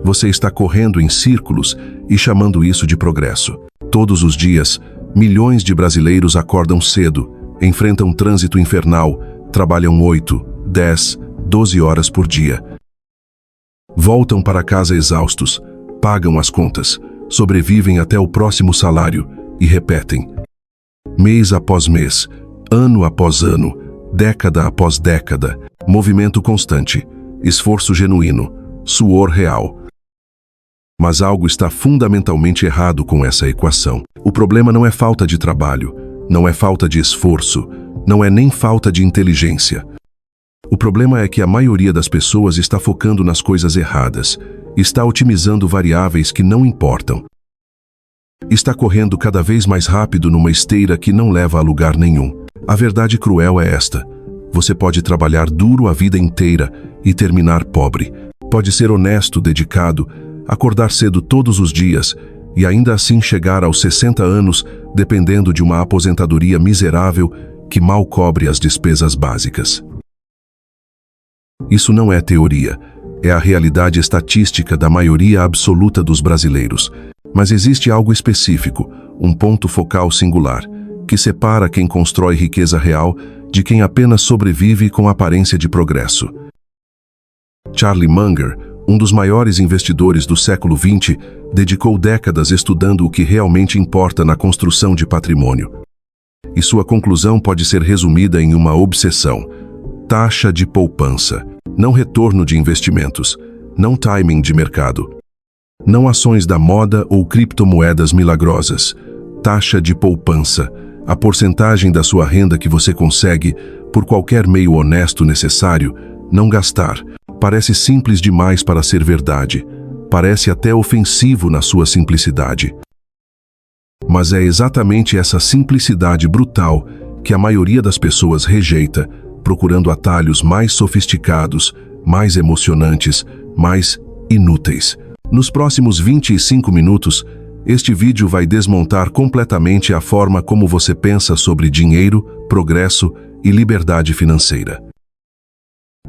Você está correndo em círculos e chamando isso de progresso. Todos os dias, milhões de brasileiros acordam cedo, enfrentam trânsito infernal, trabalham 8, 10, 12 horas por dia. Voltam para casa exaustos, pagam as contas, sobrevivem até o próximo salário e repetem. Mês após mês, ano após ano, década após década, movimento constante, esforço genuíno, suor real. Mas algo está fundamentalmente errado com essa equação. O problema não é falta de trabalho, não é falta de esforço, não é nem falta de inteligência. O problema é que a maioria das pessoas está focando nas coisas erradas, está otimizando variáveis que não importam. Está correndo cada vez mais rápido numa esteira que não leva a lugar nenhum. A verdade cruel é esta: você pode trabalhar duro a vida inteira e terminar pobre. Pode ser honesto, dedicado, acordar cedo todos os dias e ainda assim chegar aos 60 anos dependendo de uma aposentadoria miserável que mal cobre as despesas básicas. Isso não é teoria, é a realidade estatística da maioria absoluta dos brasileiros. Mas existe algo específico, um ponto focal singular, que separa quem constrói riqueza real de quem apenas sobrevive com aparência de progresso. Charlie Munger, um dos maiores investidores do século XX, dedicou décadas estudando o que realmente importa na construção de patrimônio. E sua conclusão pode ser resumida em uma obsessão: taxa de poupança, não retorno de investimentos, não timing de mercado, não ações da moda ou criptomoedas milagrosas. Taxa de poupança, a porcentagem da sua renda que você consegue, por qualquer meio honesto necessário, não gastar. Parece simples demais para ser verdade. Parece até ofensivo na sua simplicidade. Mas é exatamente essa simplicidade brutal que a maioria das pessoas rejeita, procurando atalhos mais sofisticados, mais emocionantes, mais inúteis. Nos próximos 25 minutos, este vídeo vai desmontar completamente a forma como você pensa sobre dinheiro, progresso e liberdade financeira.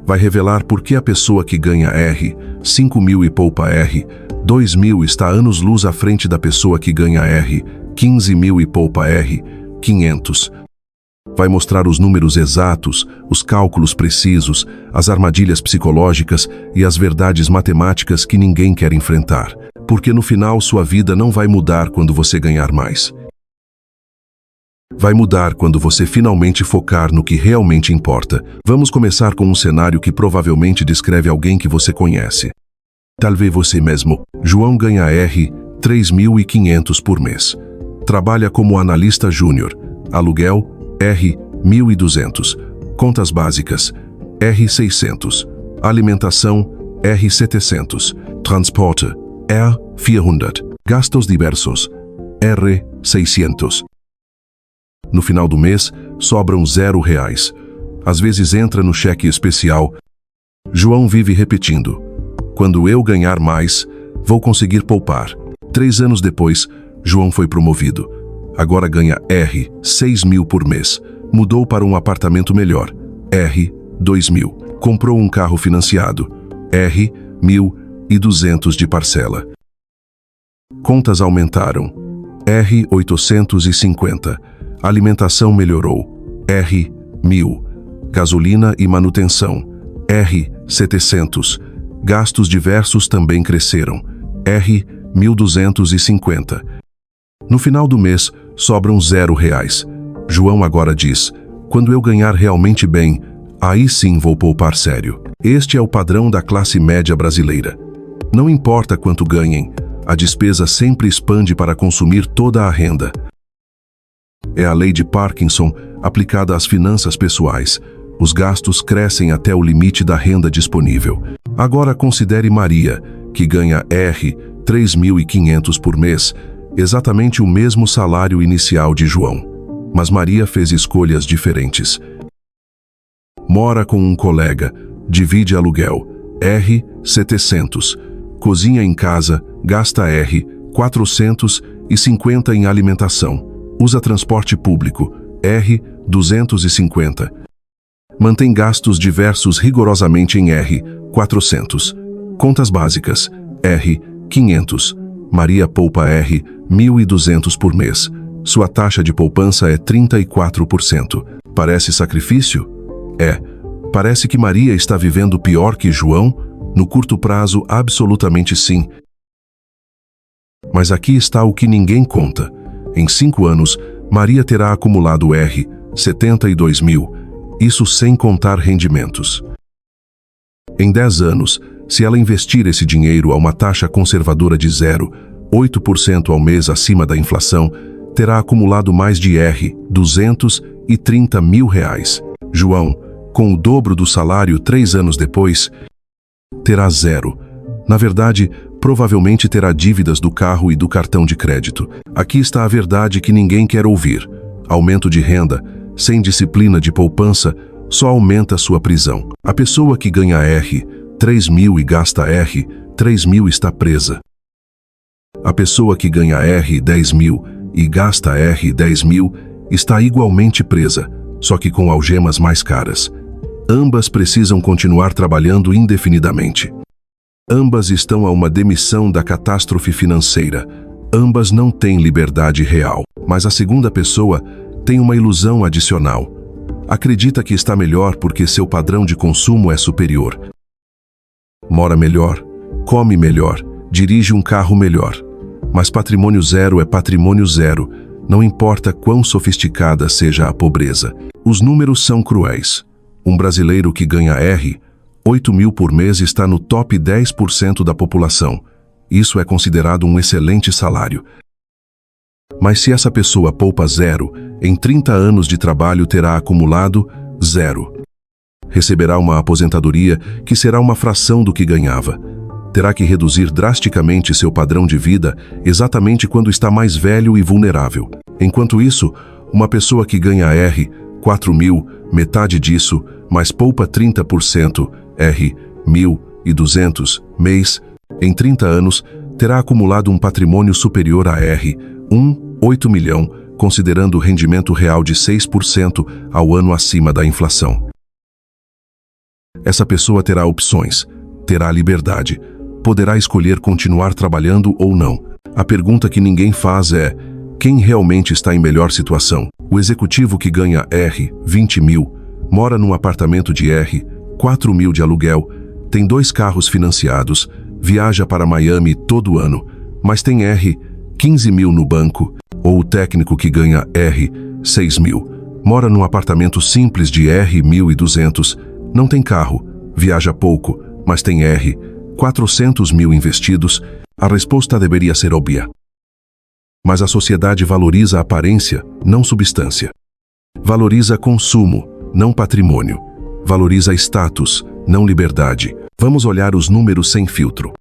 Vai revelar por que a pessoa que ganha R$ 5.000 e poupa R$ 2.000 está anos-luz à frente da pessoa que ganha R$ 15.000 e poupa R$ 500. Vai mostrar os números exatos, os cálculos precisos, as armadilhas psicológicas e as verdades matemáticas que ninguém quer enfrentar. Porque no final sua vida não vai mudar quando você ganhar mais. Vai mudar quando você finalmente focar no que realmente importa. Vamos começar com um cenário que provavelmente descreve alguém que você conhece. Talvez você mesmo. João ganha R$ 3.500 por mês. Trabalha como analista júnior. Aluguel, R$ 1.200. Contas básicas, R$ 600. Alimentação, R$ 700. Transporte, R$ 400. Gastos diversos, R$ 600. No final do mês, sobram R$0. Às vezes entra no cheque especial. João vive repetindo: quando eu ganhar mais, vou conseguir poupar. 3 anos depois, João foi promovido. Agora ganha R$ 6.000 por mês. Mudou para um apartamento melhor, R$ 2.000. Comprou um carro financiado, R$ 1.200 de parcela. Contas aumentaram, R$ 850. Alimentação melhorou, R$ 1.000. Gasolina e manutenção, R$ 700. Gastos diversos também cresceram, R$ 1.250. No final do mês, sobram R$0. João agora diz: quando eu ganhar realmente bem, aí sim vou poupar sério. Este é o padrão da classe média brasileira. Não importa quanto ganhem, a despesa sempre expande para consumir toda a renda. É a lei de Parkinson aplicada às finanças pessoais. Os gastos crescem até o limite da renda disponível. Agora considere Maria, que ganha R$ 3.500 por mês, exatamente o mesmo salário inicial de João. Mas Maria fez escolhas diferentes. Mora com um colega, divide aluguel, R$ 700. Cozinha em casa, gasta R$ 450 em alimentação. Usa transporte público, R$ 250. Mantém gastos diversos rigorosamente em R$ 400. Contas básicas, R. 500. Maria poupa R. 1.200 por mês. Sua taxa de poupança é 34%. Parece sacrifício? É. Parece que Maria está vivendo pior que João? No curto prazo, absolutamente sim. Mas aqui está o que ninguém conta. Em 5 anos, Maria terá acumulado R. 72 mil. Isso sem contar rendimentos. Em 10 anos, se ela investir esse dinheiro a uma taxa conservadora de 0,8% ao mês acima da inflação, terá acumulado mais de R$ 230 mil. João, com o dobro do salário 3 anos depois, terá 0. Na verdade, provavelmente terá dívidas do carro e do cartão de crédito. Aqui está a verdade que ninguém quer ouvir. Aumento de renda, sem disciplina de poupança, só aumenta sua prisão. A pessoa que ganha R$ 3 mil e gasta R$ 3 mil está presa. A pessoa que ganha R$ 10 mil e gasta R$ 10 mil está igualmente presa, só que com algemas mais caras. Ambas precisam continuar trabalhando indefinidamente. Ambas estão a uma demissão da catástrofe financeira. Ambas não têm liberdade real. Mas a segunda pessoa tem uma ilusão adicional. Acredita que está melhor porque seu padrão de consumo é superior. Mora melhor, come melhor, dirige um carro melhor. Mas patrimônio zero é patrimônio zero, não importa quão sofisticada seja a pobreza. Os números são cruéis. Um brasileiro que ganha R$ 8 mil por mês está no top 10% da população. Isso é considerado um excelente salário. Mas se essa pessoa poupa 0, em 30 anos de trabalho terá acumulado 0. Receberá uma aposentadoria que será uma fração do que ganhava. Terá que reduzir drasticamente seu padrão de vida exatamente quando está mais velho e vulnerável. Enquanto isso, uma pessoa que ganha R$ 4 mil, metade disso, mas poupa 30%, R$ 1.200, mês, em 30 anos, terá acumulado um patrimônio superior a R$ 8 milhão, considerando o rendimento real de 6% ao ano acima da inflação. Essa pessoa terá opções, terá liberdade, poderá escolher continuar trabalhando ou não. A pergunta que ninguém faz é: quem realmente está em melhor situação? O executivo que ganha R$ 20 mil, mora num apartamento de R$ 4 mil de aluguel, tem 2 carros financiados, viaja para Miami todo ano, mas tem R$ 15 mil no banco. Ou o técnico que ganha R$ 6 mil, mora num apartamento simples de R$ 1.200, não tem carro, viaja pouco, mas tem R$ 400 mil investidos. A resposta deveria ser óbvia. Mas a sociedade valoriza a aparência, não substância. Valoriza consumo, não patrimônio. Valoriza status, não liberdade. Vamos olhar os números sem filtro.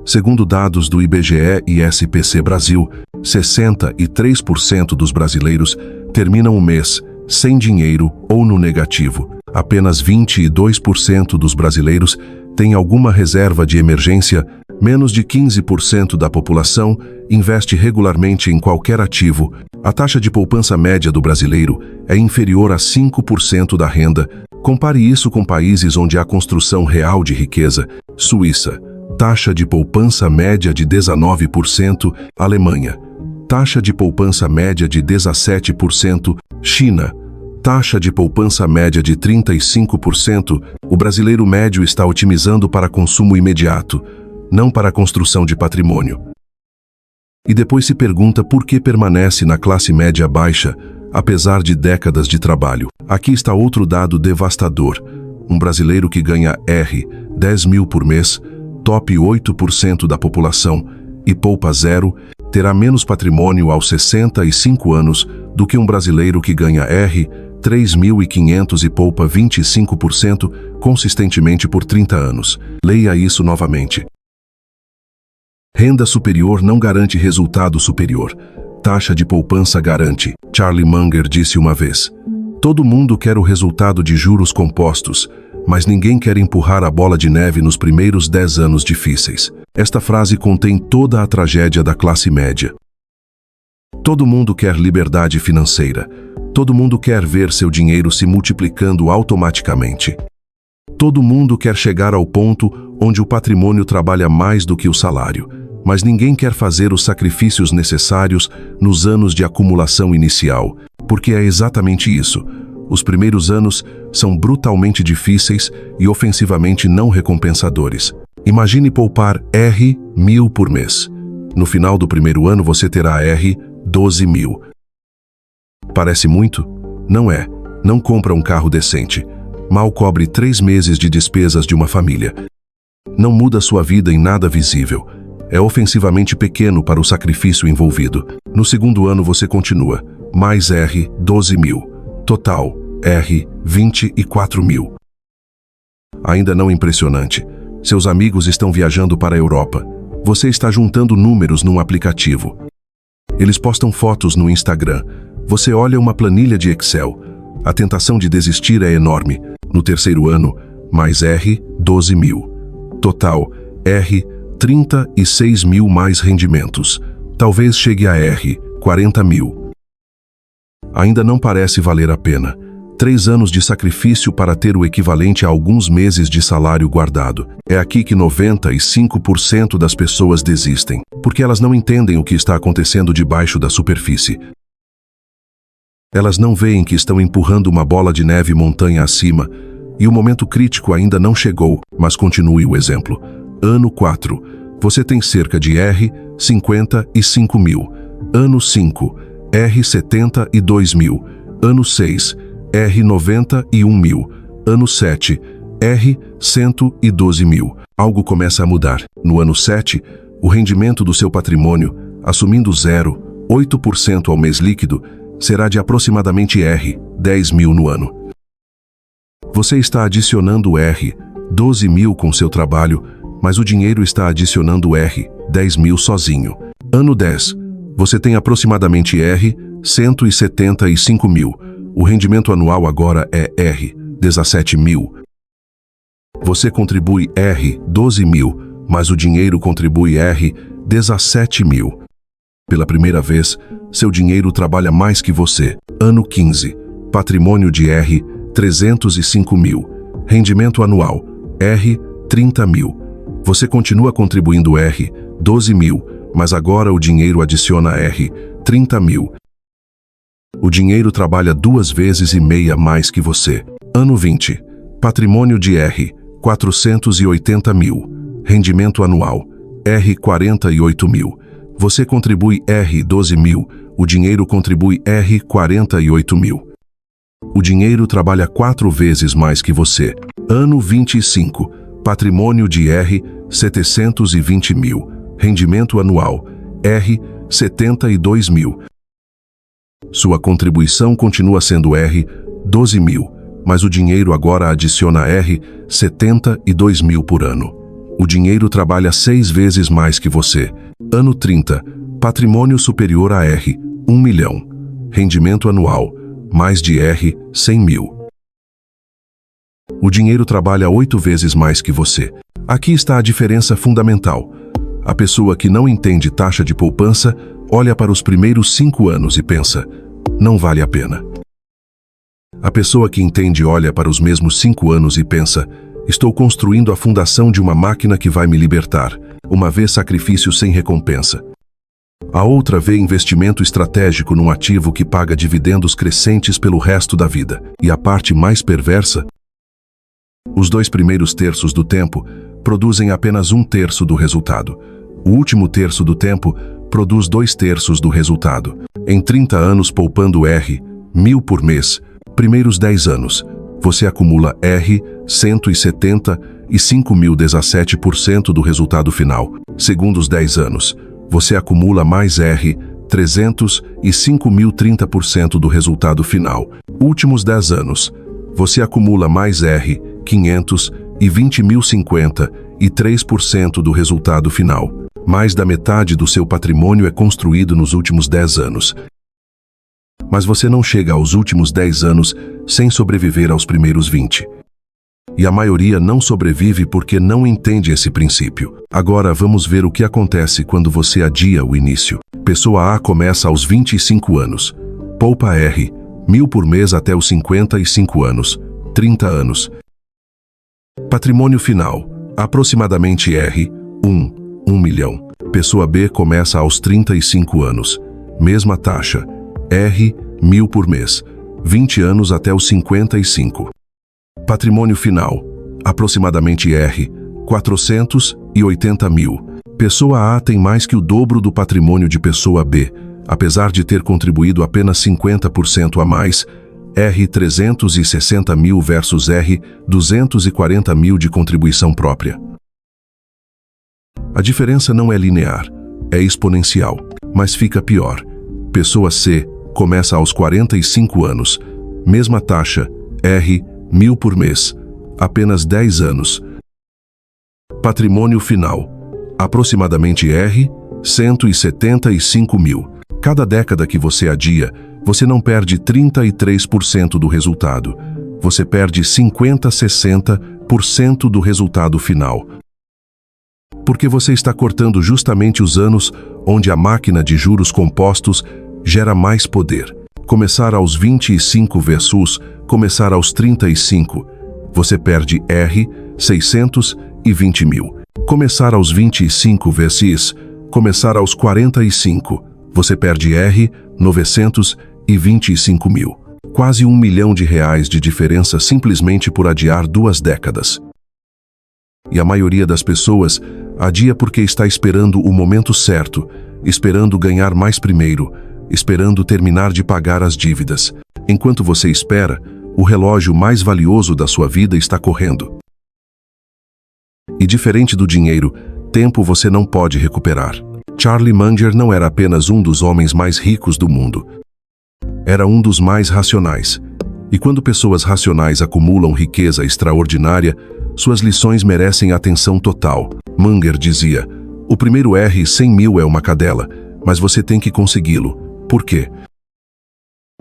Segundo dados do IBGE e SPC Brasil, 63% dos brasileiros terminam o mês sem dinheiro ou no negativo. Apenas 22% dos brasileiros têm alguma reserva de emergência. Menos de 15% da população investe regularmente em qualquer ativo. A taxa de poupança média do brasileiro é inferior a 5% da renda. Compare isso com países onde há construção real de riqueza. Suíça, taxa de poupança média de 19%. Alemanha, taxa de poupança média de 17%. China, taxa de poupança média de 35%. O brasileiro médio está otimizando para consumo imediato, não para a construção de patrimônio. E depois se pergunta por que permanece na classe média baixa, apesar de décadas de trabalho. Aqui está outro dado devastador. Um brasileiro que ganha R$ 10 mil por mês, top 8% da população, e poupa 0, terá menos patrimônio aos 65 anos do que um brasileiro que ganha R$ 3.500 e poupa 25% consistentemente por 30 anos. Leia isso novamente. Renda superior não garante resultado superior. Taxa de poupança garante. Charlie Munger disse uma vez: todo mundo quer o resultado de juros compostos, mas ninguém quer empurrar a bola de neve nos primeiros 10 anos difíceis. Esta frase contém toda a tragédia da classe média. Todo mundo quer liberdade financeira. Todo mundo quer ver seu dinheiro se multiplicando automaticamente. Todo mundo quer chegar ao ponto onde o patrimônio trabalha mais do que o salário, mas ninguém quer fazer os sacrifícios necessários nos anos de acumulação inicial, porque é exatamente isso. Os primeiros anos são brutalmente difíceis e ofensivamente não recompensadores. Imagine poupar R$ 1.000 por mês. No final do primeiro ano você terá R$ 12.000. Parece muito? Não é. Não compra um carro decente. Mal cobre 3 meses de despesas de uma família. Não muda sua vida em nada visível. É ofensivamente pequeno para o sacrifício envolvido. No segundo ano você continua. Mais R$ 12.000. Total, R$ 24.000. Ainda não impressionante. Seus amigos estão viajando para a Europa. Você está juntando números num aplicativo. Eles postam fotos no Instagram. Você olha uma planilha de Excel. A tentação de desistir é enorme. No terceiro ano, mais R$ 12.000. Total, R$ 36.000 mais rendimentos. Talvez chegue a R$ 40.000. Ainda não parece valer a pena. 3 anos de sacrifício para ter o equivalente a alguns meses de salário guardado. É aqui que 95% das pessoas desistem, porque elas não entendem o que está acontecendo debaixo da superfície. Elas não veem que estão empurrando uma bola de neve montanha acima, e o momento crítico ainda não chegou, mas continue o exemplo. Ano 4, você tem cerca de R$ 55.000. Ano 5, R$ 72.000. Ano 6, R$ 91.000. Ano 7, R$ 112.000. Algo começa a mudar. No ano 7, o rendimento do seu patrimônio, assumindo 0,8% ao mês líquido, será de aproximadamente R$ 10.000 no ano. Você está adicionando R$ 12.000 com seu trabalho, mas o dinheiro está adicionando R$ 10.000 sozinho. Ano 10, você tem aproximadamente R$ 175.000. O rendimento anual agora é R$ 17.000. Você contribui R$ 12.000, mas o dinheiro contribui R$ 17.000. Pela primeira vez, seu dinheiro trabalha mais que você. Ano 15, patrimônio de R$ 305.000. Rendimento anual, R$ 30.000. Você continua contribuindo R$ 12.000, mas agora o dinheiro adiciona R$ 30.000. O dinheiro trabalha 2,5 vezes mais que você. Ano 20, patrimônio de R$ 480.000. Rendimento anual, R$ 48.000. Você contribui R$ 12.000, o dinheiro contribui R$ 48.000. O dinheiro trabalha 4 vezes mais que você. Ano 25, patrimônio de R$ 720.000. Rendimento anual, R$ 72.000. Sua contribuição continua sendo R$ 12.000, mas o dinheiro agora adiciona R$ 72.000 por ano. O dinheiro trabalha 6 vezes mais que você. Ano 30, patrimônio superior a R$ 1 milhão. Rendimento anual, mais de R$ 100.000. O dinheiro trabalha 8 vezes mais que você. Aqui está a diferença fundamental. A pessoa que não entende taxa de poupança olha para os primeiros 5 anos e pensa, não vale a pena. A pessoa que entende olha para os mesmos 5 anos e pensa, estou construindo a fundação de uma máquina que vai me libertar, uma vez sacrifício sem recompensa. A outra vê investimento estratégico num ativo que paga dividendos crescentes pelo resto da vida. E a parte mais perversa? Os 2 primeiros terços do tempo produzem apenas 1/3 do resultado. O último terço do tempo produz 2/3 do resultado. Em 30 anos poupando R$ 1.000 por mês, primeiros 10 anos, você acumula R$ 175.000, 17% do resultado final. Segundos 10 anos, você acumula mais R$ 305.000, 30% do resultado final. Últimos 10 anos, você acumula mais R$ 520.000, 53% do resultado final. Mais da metade do seu patrimônio é construído nos últimos 10 anos. Mas você não chega aos últimos 10 anos sem sobreviver aos primeiros 20. E a maioria não sobrevive porque não entende esse princípio. Agora vamos ver o que acontece quando você adia o início. Pessoa A começa aos 25 anos. Poupa R$ 1.000 por mês até os 55 anos, 30 anos. Patrimônio final, aproximadamente R, 1 milhão. Pessoa B começa aos 35 anos. Mesma taxa, R, 1.000 por mês. 20 anos até os 55. Patrimônio final, aproximadamente R, 480 mil. Pessoa A tem mais que o dobro do patrimônio de pessoa B, apesar de ter contribuído apenas 50% a mais, R 360 mil versus R 240 mil de contribuição própria. A diferença não é linear, é exponencial, mas fica pior. Pessoa C começa aos 45 anos, mesma taxa, R 1.000 por mês, apenas 10 anos. Patrimônio final, aproximadamente R 175 mil. Cada década que você adia, você não perde 33% do resultado. Você perde 50-60% do resultado final. Porque você está cortando justamente os anos onde a máquina de juros compostos gera mais poder. Começar aos 25 versus começar aos 35. Você perde R 620 mil. Começar aos 25 versus começar aos 45. Você perde R 925 mil. Quase R$1 milhão de diferença simplesmente por adiar 2 décadas. E a maioria das pessoas adia porque está esperando o momento certo, esperando ganhar mais primeiro, esperando terminar de pagar as dívidas. Enquanto você espera, o relógio mais valioso da sua vida está correndo. E diferente do dinheiro, tempo você não pode recuperar. Charlie Munger não era apenas um dos homens mais ricos do mundo. Era um dos mais racionais. E quando pessoas racionais acumulam riqueza extraordinária, suas lições merecem atenção total. Munger dizia, o primeiro R 100 mil é uma cadela, mas você tem que consegui-lo. Por quê?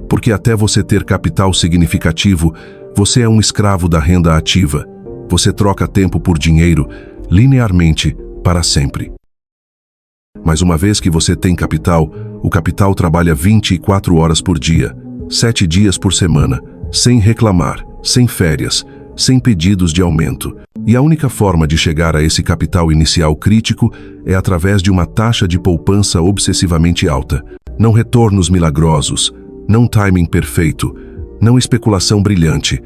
Porque até você ter capital significativo, você é um escravo da renda ativa. Você troca tempo por dinheiro, linearmente, para sempre. Mas uma vez que você tem capital, o capital trabalha 24 horas por dia, 7 dias por semana, sem reclamar, sem férias, sem pedidos de aumento. E a única forma de chegar a esse capital inicial crítico é através de uma taxa de poupança obsessivamente alta. Não retornos milagrosos, não timing perfeito, não especulação brilhante.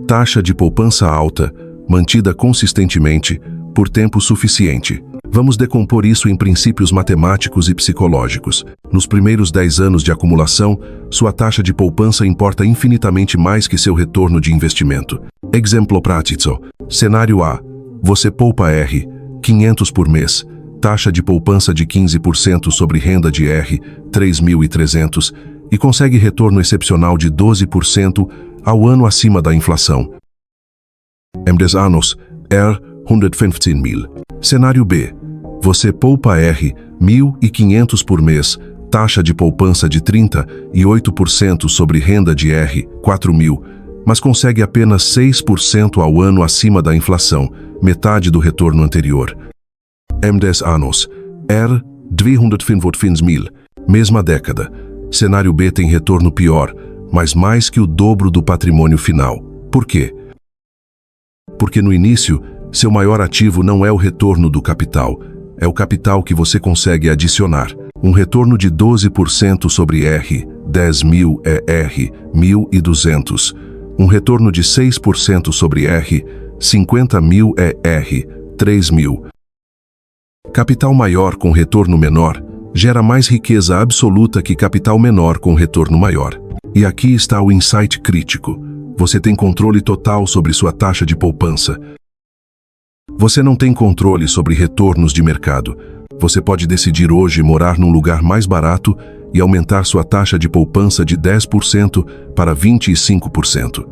Taxa de poupança alta, mantida consistentemente, por tempo suficiente. Vamos decompor isso em princípios matemáticos e psicológicos. Nos primeiros 10 anos de acumulação, sua taxa de poupança importa infinitamente mais que seu retorno de investimento. Exemplo prático. Cenário A. Você poupa R, 500 por mês, taxa de poupança de 15% sobre renda de R, 3.300, e consegue retorno excepcional de 12% ao ano acima da inflação. Em 10 anos, R, 115 mil. Cenário B. Você poupa R, 1.500 por mês, taxa de poupança de 38% sobre renda de R, 4.000, mas consegue apenas 6% ao ano acima da inflação, metade do retorno anterior. Em 10 anos, R, 225 mil. Mesma década. Cenário B tem retorno pior, mas mais que o dobro do patrimônio final. Por quê? Porque no início, seu maior ativo não é o retorno do capital, é o capital que você consegue adicionar. Um retorno de 12% sobre R, 10 mil é R, 1.200. Um retorno de 6% sobre R, 50 mil é R, 3.000. Capital maior com retorno menor gera mais riqueza absoluta que capital menor com retorno maior. E aqui está o insight crítico. Você tem controle total sobre sua taxa de poupança. Você não tem controle sobre retornos de mercado. Você pode decidir hoje morar num lugar mais barato e aumentar sua taxa de poupança de 10% para 25%.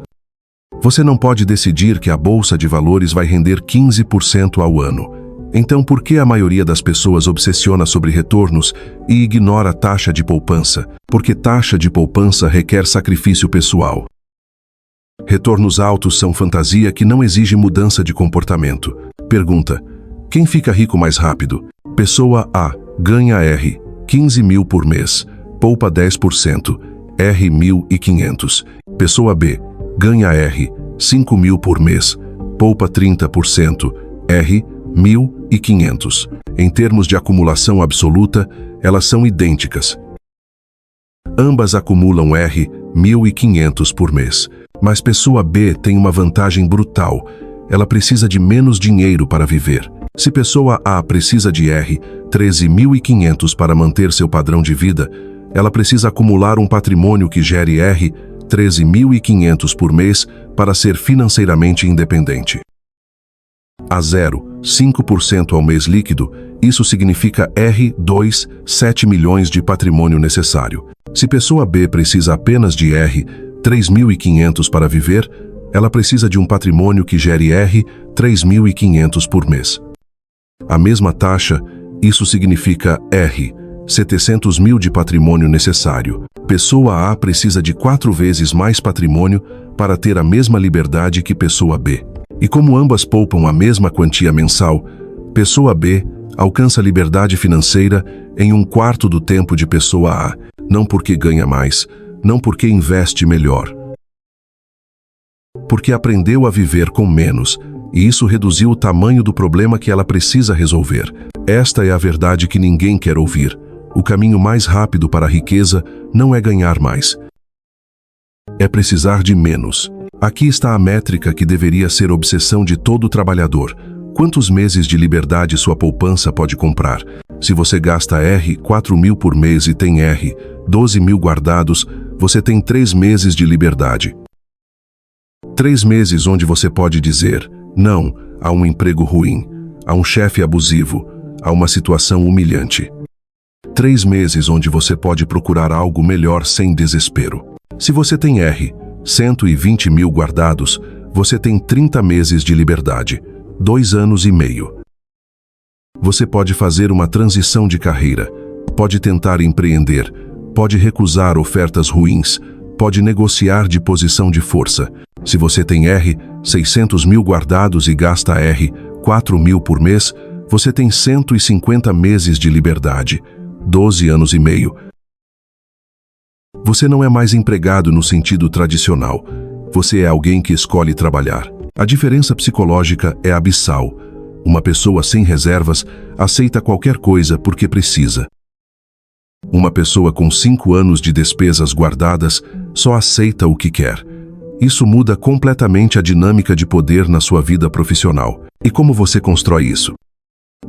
Você não pode decidir que a bolsa de valores vai render 15% ao ano. Então, por que a maioria das pessoas obsessiona sobre retornos e ignora a taxa de poupança? Porque taxa de poupança requer sacrifício pessoal. Retornos altos são fantasia que não exige mudança de comportamento. Pergunta: quem fica rico mais rápido? Pessoa A ganha R, 15 mil por mês, poupa 10%, R 1.500. Pessoa B ganha R, 5 mil por mês, poupa 30%, R, 1.500. Em termos de acumulação absoluta, elas são idênticas. Ambas acumulam R, 1.500 por mês. Mas pessoa B tem uma vantagem brutal. Ela precisa de menos dinheiro para viver. Se pessoa A precisa de R, 13.500 para manter seu padrão de vida, ela precisa acumular um patrimônio que gere R, 13.500 por mês para ser financeiramente independente. A 0,5% ao mês líquido, isso significa R, 7 milhões de patrimônio necessário. Se pessoa B precisa apenas de R, 3.500 para viver, ela precisa de um patrimônio que gere R, 3.500 por mês. A mesma taxa, isso significa R, 700 mil de patrimônio necessário. Pessoa A precisa de 4 vezes mais patrimônio para ter a mesma liberdade que pessoa B. E como ambas poupam a mesma quantia mensal, pessoa B alcança liberdade financeira em 1/4 do tempo de pessoa A, não porque ganha mais, não porque investe melhor. Porque aprendeu a viver com menos, e isso reduziu o tamanho do problema que ela precisa resolver. Esta é a verdade que ninguém quer ouvir. O caminho mais rápido para a riqueza não é ganhar mais. É precisar de menos. Aqui está a métrica que deveria ser obsessão de todo trabalhador. Quantos meses de liberdade sua poupança pode comprar? Se você gasta R, 4.000 por mês e tem R, 12.000 guardados, você tem 3 meses de liberdade. 3 meses onde você pode dizer não a um emprego ruim, a um chefe abusivo, a uma situação humilhante. 3 meses onde você pode procurar algo melhor sem desespero. Se você tem R, 120.000 guardados, você tem 30 meses de liberdade, 2 anos e meio. Você pode fazer uma transição de carreira, pode tentar empreender, pode recusar ofertas ruins, pode negociar de posição de força. Se você tem R, 600.000 guardados e gasta R, 4.000 por mês, você tem 150 meses de liberdade, 12 anos e meio. Você não é mais empregado no sentido tradicional. Você é alguém que escolhe trabalhar. A diferença psicológica é abissal. Uma pessoa sem reservas aceita qualquer coisa porque precisa. Uma pessoa com 5 anos de despesas guardadas só aceita o que quer. Isso muda completamente a dinâmica de poder na sua vida profissional. E como você constrói isso?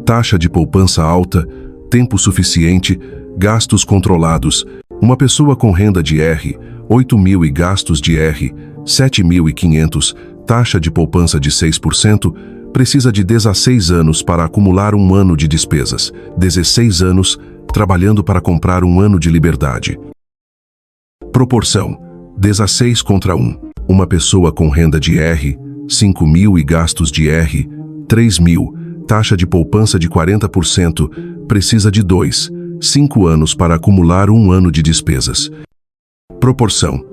Taxa de poupança alta, tempo suficiente, gastos controlados. Uma pessoa com renda de R, 8.000 e gastos de R, 7.500, taxa de poupança de 6%, precisa de 16 anos para acumular 1 ano de despesas, 16 anos trabalhando para comprar 1 ano de liberdade. Proporção: 16 contra 1. Uma pessoa com renda de R, 5.000 e gastos de R, 3.000, taxa de poupança de 40%, precisa de 5 anos para acumular 1 ano de despesas. Proporção: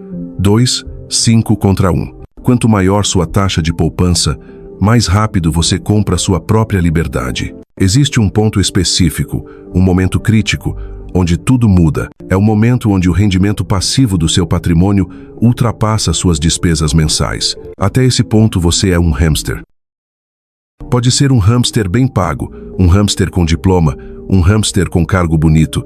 5 contra 1. Quanto maior sua taxa de poupança, mais rápido você compra sua própria liberdade. Existe um ponto específico, um momento crítico, onde tudo muda. É o momento onde o rendimento passivo do seu patrimônio ultrapassa suas despesas mensais. Até esse ponto você é um hamster. Pode ser um hamster bem pago, um hamster com diploma, um hamster com cargo bonito.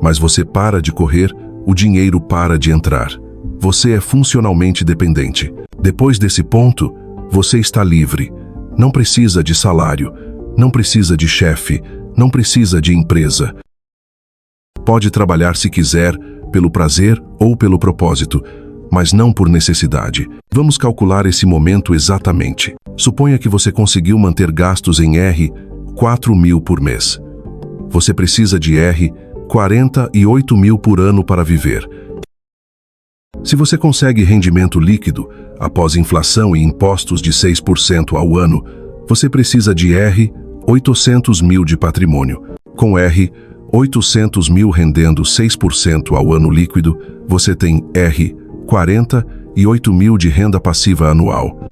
Mas você para de correr, o dinheiro para de entrar. Você é funcionalmente dependente. Depois desse ponto, você está livre. Não precisa de salário, não precisa de chefe, não precisa de empresa. Pode trabalhar se quiser, pelo prazer ou pelo propósito, mas não por necessidade. Vamos calcular esse momento exatamente. Suponha que você conseguiu manter gastos em R, 4.000 por mês. Você precisa de R, 48.000 por ano para viver. Se você consegue rendimento líquido, após inflação e impostos de 6% ao ano, você precisa de R, 800.000 de patrimônio. Com R, 800.000 rendendo 6% ao ano líquido, você tem R, 48.000 de renda passiva anual.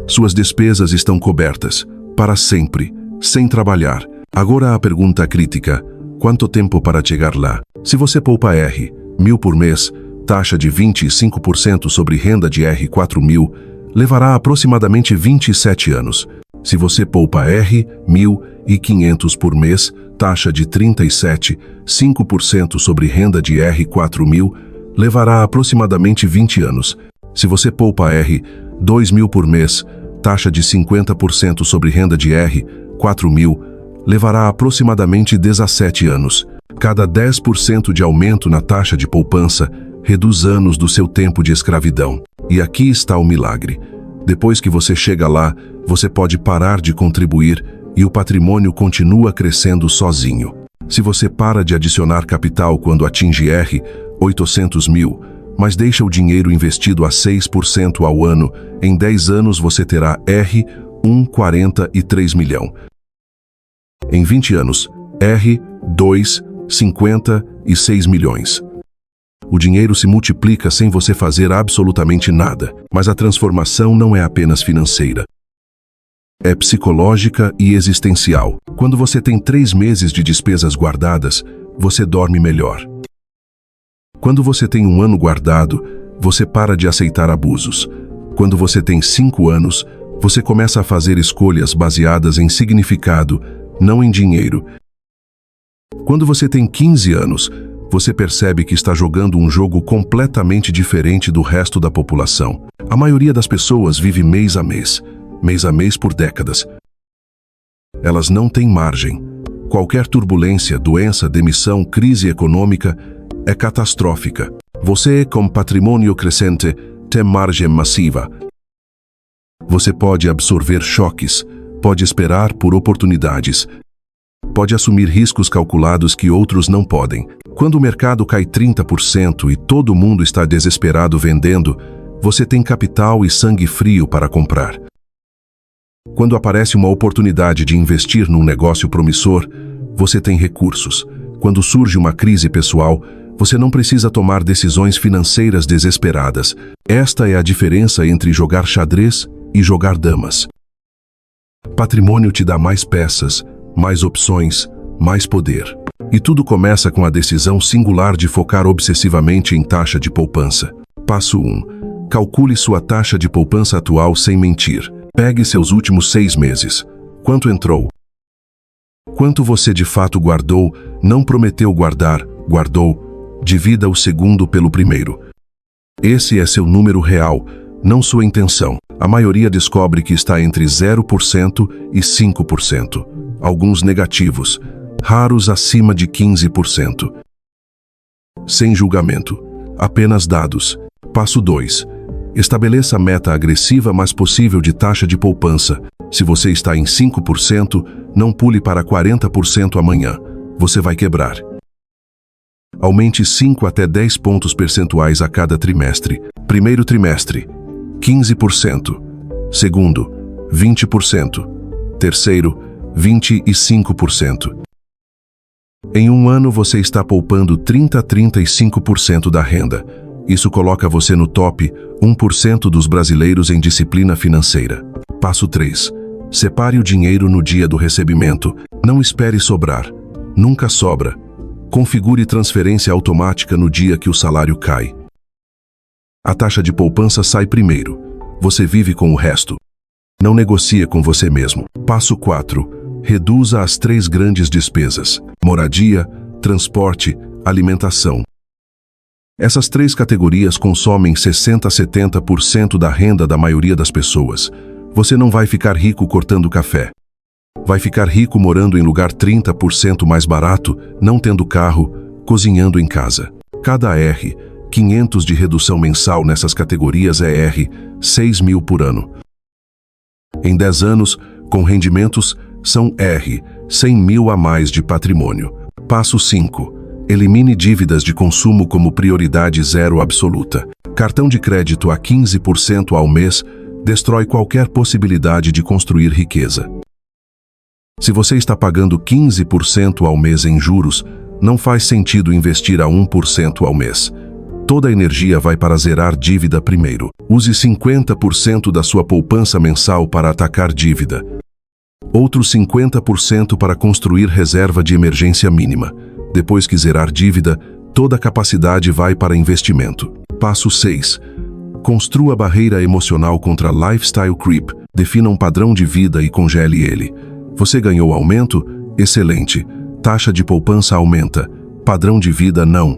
Suas despesas estão cobertas, para sempre, sem trabalhar. Agora a pergunta crítica: quanto tempo para chegar lá? Se você poupa R, 1.000 por mês, taxa de 25% sobre renda de R, 4.000, levará aproximadamente 27 anos. Se você poupa R$1.500 por mês, taxa de 37,5% sobre renda de R$4.000, levará aproximadamente 20 anos. Se você poupa R$2.000 por mês, taxa de 50% sobre renda de R$4.000, levará aproximadamente 17 anos. Cada 10% de aumento na taxa de poupança reduz anos do seu tempo de escravidão. E aqui está o milagre. Depois que você chega lá, você pode parar de contribuir e o patrimônio continua crescendo sozinho. Se você para de adicionar capital quando atinge R$800.000, mas deixa o dinheiro investido a 6% ao ano, em 10 anos você terá R$1,43 milhão. Em 20 anos, R$2,56 milhões. O dinheiro se multiplica sem você fazer absolutamente nada, mas a transformação não é apenas financeira. É psicológica e existencial. Quando você tem 3 meses de despesas guardadas, você dorme melhor. Quando você tem 1 ano guardado, você para de aceitar abusos. Quando você tem 5 anos, você começa a fazer escolhas baseadas em significado, não em dinheiro. Quando você tem 15 anos, você percebe que está jogando um jogo completamente diferente do resto da população. A maioria das pessoas vive mês a mês por décadas. Elas não têm margem. Qualquer turbulência, doença, demissão, crise econômica é catastrófica. Você, com patrimônio crescente, tem margem massiva. Você pode absorver choques, pode esperar por oportunidades, pode assumir riscos calculados que outros não podem. Quando o mercado cai 30% e todo mundo está desesperado vendendo, você tem capital e sangue frio para comprar. Quando aparece uma oportunidade de investir num negócio promissor, você tem recursos. Quando surge uma crise pessoal, você não precisa tomar decisões financeiras desesperadas. Esta é a diferença entre jogar xadrez e jogar damas. Patrimônio te dá mais peças, mais opções, mais poder. E tudo começa com a decisão singular de focar obsessivamente em taxa de poupança. Passo 1. Calcule sua taxa de poupança atual sem mentir. Pegue seus últimos 6 meses. Quanto entrou? Quanto você de fato guardou, não prometeu guardar, guardou? Divida o segundo pelo primeiro. Esse é seu número real, não sua intenção. A maioria descobre que está entre 0% e 5%. Alguns negativos, raros acima de 15%. Sem julgamento, apenas dados. Passo 2. Estabeleça a meta agressiva mais possível de taxa de poupança. Se você está em 5%, não pule para 40% amanhã. Você vai quebrar. Aumente 5 até 10 pontos percentuais a cada trimestre. Primeiro trimestre, 15%. Segundo, 20%. Terceiro, 25%. Em 1 ano você está poupando 30 a 35% da renda. Isso coloca você no top 1% dos brasileiros em disciplina financeira. Passo 3. Separe o dinheiro no dia do recebimento. Não espere sobrar. Nunca sobra. Configure transferência automática no dia que o salário cai. A taxa de poupança sai primeiro. Você vive com o resto. Não negocie com você mesmo. Passo 4. Reduza as 3 grandes despesas: moradia, transporte, alimentação. Essas 3 categorias consomem 60 a 70% da renda da maioria das pessoas. Você não vai ficar rico cortando café. Vai ficar rico morando em lugar 30% mais barato, não tendo carro, cozinhando em casa. Cada R$500 de redução mensal nessas categorias é R$6.000 por ano. Em 10 anos, com rendimentos, são R$100.000 a mais de patrimônio. Passo 5. Elimine dívidas de consumo como prioridade zero absoluta. Cartão de crédito a 15% ao mês destrói qualquer possibilidade de construir riqueza. Se você está pagando 15% ao mês em juros, não faz sentido investir a 1% ao mês. Toda a energia vai para zerar dívida primeiro. Use 50% da sua poupança mensal para atacar dívida. Outros 50% para construir reserva de emergência mínima. Depois que zerar dívida, toda a capacidade vai para investimento. Passo 6. Construa barreira emocional contra lifestyle creep. Defina um padrão de vida e congele ele. Você ganhou aumento? Excelente. Taxa de poupança aumenta. Padrão de vida não.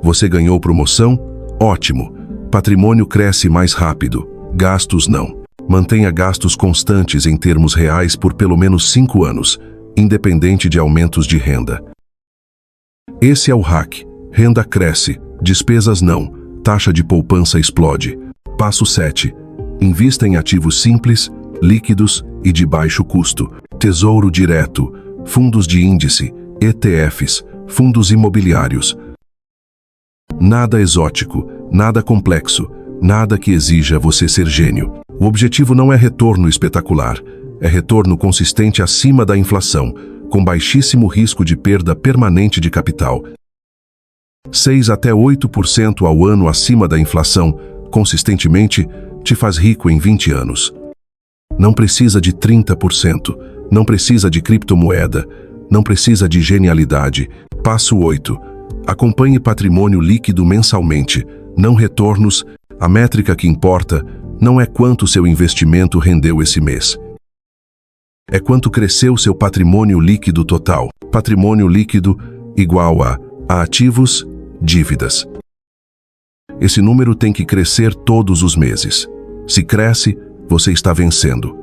Você ganhou promoção? Ótimo. Patrimônio cresce mais rápido. Gastos não. Mantenha gastos constantes em termos reais por pelo menos 5 anos, independente de aumentos de renda. Esse é o hack. Renda cresce, despesas não, taxa de poupança explode. Passo 7. Invista em ativos simples, líquidos e de baixo custo. Tesouro direto, fundos de índice, ETFs, fundos imobiliários. Nada exótico, nada complexo, nada que exija você ser gênio. O objetivo não é retorno espetacular, é retorno consistente acima da inflação, com baixíssimo risco de perda permanente de capital. 6 até 8% ao ano acima da inflação, consistentemente, te faz rico em 20 anos. Não precisa de 30%, não precisa de criptomoeda, não precisa de genialidade. Passo 8. Acompanhe patrimônio líquido mensalmente, não retornos. A métrica que importa não é quanto seu investimento rendeu esse mês. É quanto cresceu seu patrimônio líquido total. Patrimônio líquido igual a ativos, dívidas. Esse número tem que crescer todos os meses. Se cresce, você está vencendo.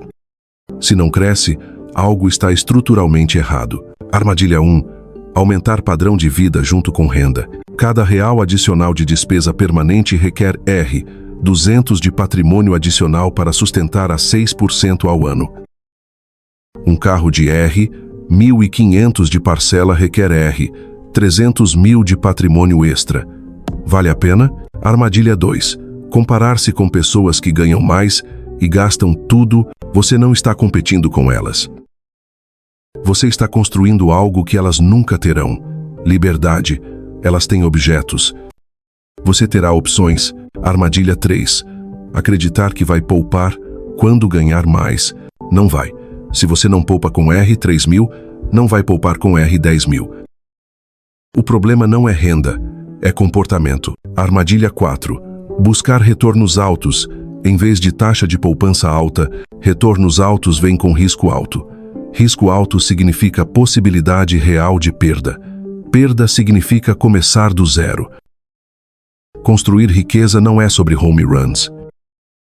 Se não cresce, algo está estruturalmente errado. Armadilha 1. Aumentar padrão de vida junto com renda. Cada real adicional de despesa permanente requer R$200 de patrimônio adicional para sustentar a 6% ao ano. Um carro de R$1.500 de parcela requer R$300 mil de patrimônio extra. Vale a pena? Armadilha 2. Comparar-se com pessoas que ganham mais e gastam tudo. Você não está competindo com elas. Você está construindo algo que elas nunca terão. Liberdade. Elas têm objetos. Você terá opções. Armadilha 3. Acreditar que vai poupar quando ganhar mais. Não vai. Se você não poupa com R$3.000, não vai poupar com R$10.000. O problema não é renda, é comportamento. Armadilha 4. Buscar retornos altos. Em vez de taxa de poupança alta, retornos altos vêm com risco alto. Risco alto significa possibilidade real de perda. Perda significa começar do zero. Construir riqueza não é sobre home runs.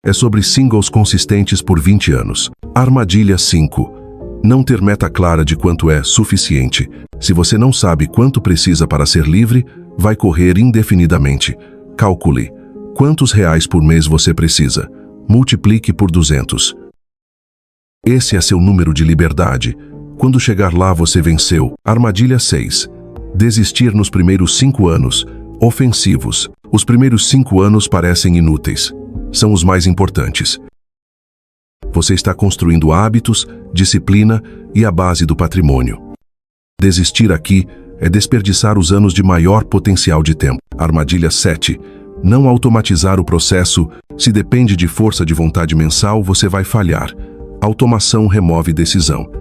É sobre singles consistentes por 20 anos. Armadilha 5. Não ter meta clara de quanto é suficiente. Se você não sabe quanto precisa para ser livre, vai correr indefinidamente. Calcule. Quantos reais por mês você precisa? Multiplique por 200. Esse é seu número de liberdade. Quando chegar lá, você venceu. Armadilha 6. Desistir nos primeiros 5 anos. Ofensivos. Os primeiros 5 anos parecem inúteis. São os mais importantes. Você está construindo hábitos, disciplina e a base do patrimônio. Desistir aqui é desperdiçar os anos de maior potencial de tempo. Armadilha 7. Não automatizar o processo. Se depende de força de vontade mensal, você vai falhar. Automação remove decisão.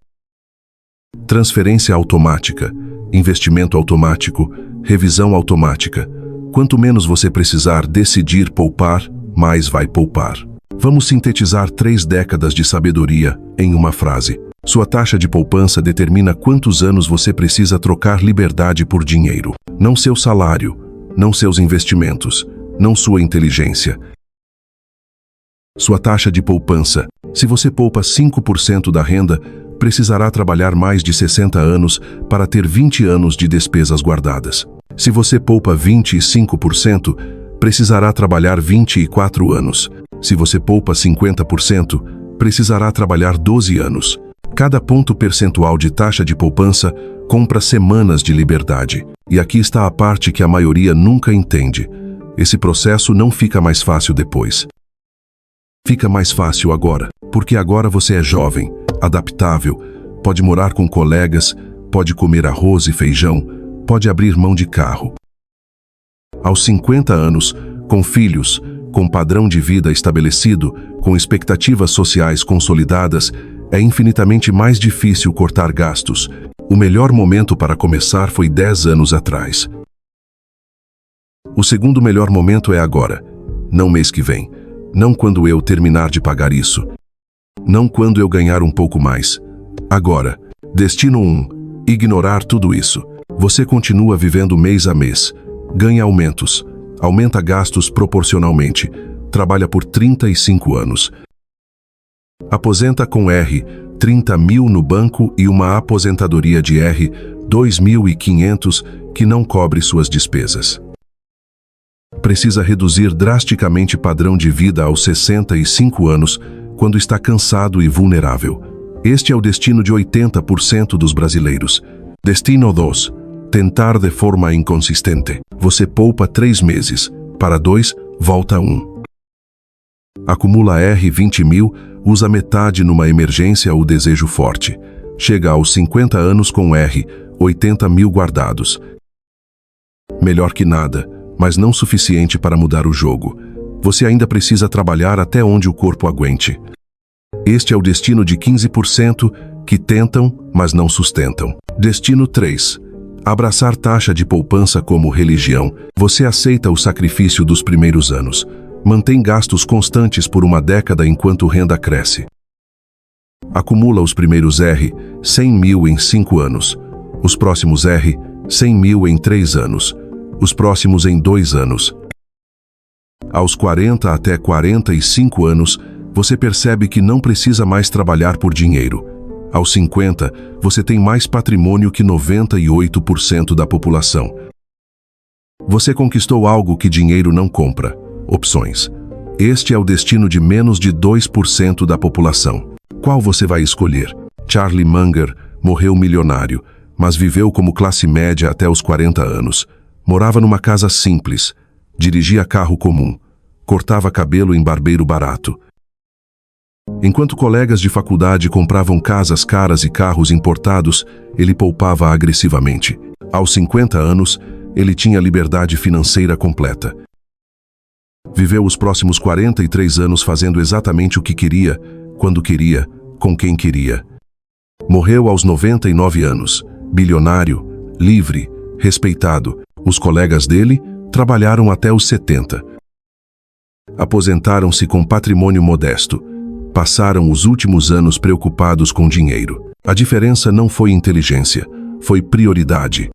Transferência automática, investimento automático, revisão automática. Quanto menos você precisar decidir poupar, mais vai poupar. Vamos sintetizar 3 décadas de sabedoria em uma frase. Sua taxa de poupança determina quantos anos você precisa trocar liberdade por dinheiro. Não seu salário, não seus investimentos, não sua inteligência. Sua taxa de poupança. Se você poupa 5% da renda, precisará trabalhar mais de 60 anos para ter 20 anos de despesas guardadas. Se você poupa 25%, precisará trabalhar 24 anos. Se você poupa 50%, precisará trabalhar 12 anos. Cada ponto percentual de taxa de poupança compra semanas de liberdade. E aqui está a parte que a maioria nunca entende. Esse processo não fica mais fácil depois. Fica mais fácil agora, porque agora você é jovem, adaptável, pode morar com colegas, pode comer arroz e feijão, pode abrir mão de carro. Aos 50 anos, com filhos, com padrão de vida estabelecido, com expectativas sociais consolidadas, é infinitamente mais difícil cortar gastos. O melhor momento para começar foi 10 anos atrás. O segundo melhor momento é agora. Não mês que vem. Não quando eu terminar de pagar isso. Não quando eu ganhar um pouco mais. Agora. Destino 1. Ignorar tudo isso. Você continua vivendo mês a mês. Ganha aumentos. Aumenta gastos proporcionalmente. Trabalha por 35 anos. Aposenta com R, 30 mil no banco e uma aposentadoria de R, 2.500, que não cobre suas despesas. Precisa reduzir drasticamente padrão de vida aos 65 anos, quando está cansado e vulnerável. Este é o destino de 80% dos brasileiros. Destino 2. Tentar de forma inconsistente. Você poupa 3 meses. Para 2, volta 1. Acumula R 20 mil, usa metade numa emergência ou desejo forte. Chega aos 50 anos com R, 80 mil guardados. Melhor que nada, mas não suficiente para mudar o jogo. Você ainda precisa trabalhar até onde o corpo aguente. Este é o destino de 15% que tentam, mas não sustentam. Destino 3. Abraçar taxa de poupança como religião. Você aceita o sacrifício dos primeiros anos. Mantém gastos constantes por uma década enquanto renda cresce. Acumula os primeiros R, 100 mil em 5 anos. Os próximos R, 100 mil em 3 anos. Os próximos em 2 anos. Aos 40 até 45 anos, você percebe que não precisa mais trabalhar por dinheiro. Aos 50, você tem mais patrimônio que 98% da população. Você conquistou algo que dinheiro não compra. Opções. Este é o destino de menos de 2% da população. Qual você vai escolher? Charlie Munger morreu milionário, mas viveu como classe média até os 40 anos. Morava numa casa simples, dirigia carro comum, cortava cabelo em barbeiro barato. Enquanto colegas de faculdade compravam casas caras e carros importados, ele poupava agressivamente. Aos 50 anos, ele tinha liberdade financeira completa. Viveu os próximos 43 anos fazendo exatamente o que queria, quando queria, com quem queria. Morreu aos 99 anos, bilionário, livre, respeitado. Os colegas dele trabalharam até os 70. Aposentaram-se com patrimônio modesto. Passaram os últimos anos preocupados com dinheiro. A diferença não foi inteligência, foi prioridade.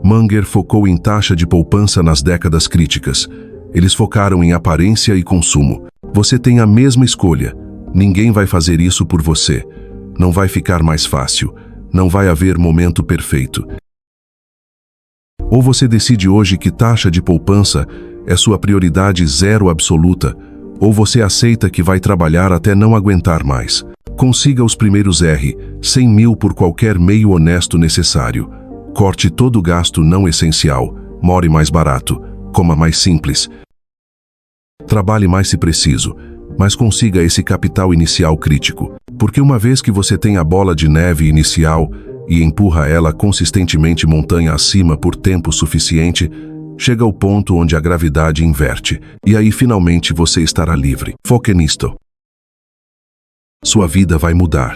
Munger focou em taxa de poupança nas décadas críticas. Eles focaram em aparência e consumo. Você tem a mesma escolha. Ninguém vai fazer isso por você. Não vai ficar mais fácil. Não vai haver momento perfeito. Ou você decide hoje que taxa de poupança é sua prioridade zero absoluta, ou você aceita que vai trabalhar até não aguentar mais. Consiga os primeiros R, 100 mil por qualquer meio honesto necessário. Corte todo o gasto não essencial. More mais barato. Coma mais simples. Trabalhe mais se preciso, mas consiga esse capital inicial crítico. Porque uma vez que você tem a bola de neve inicial e empurra ela consistentemente montanha acima por tempo suficiente, chega ao ponto onde a gravidade inverte, e aí finalmente você estará livre. Foque nisto. Sua vida vai mudar.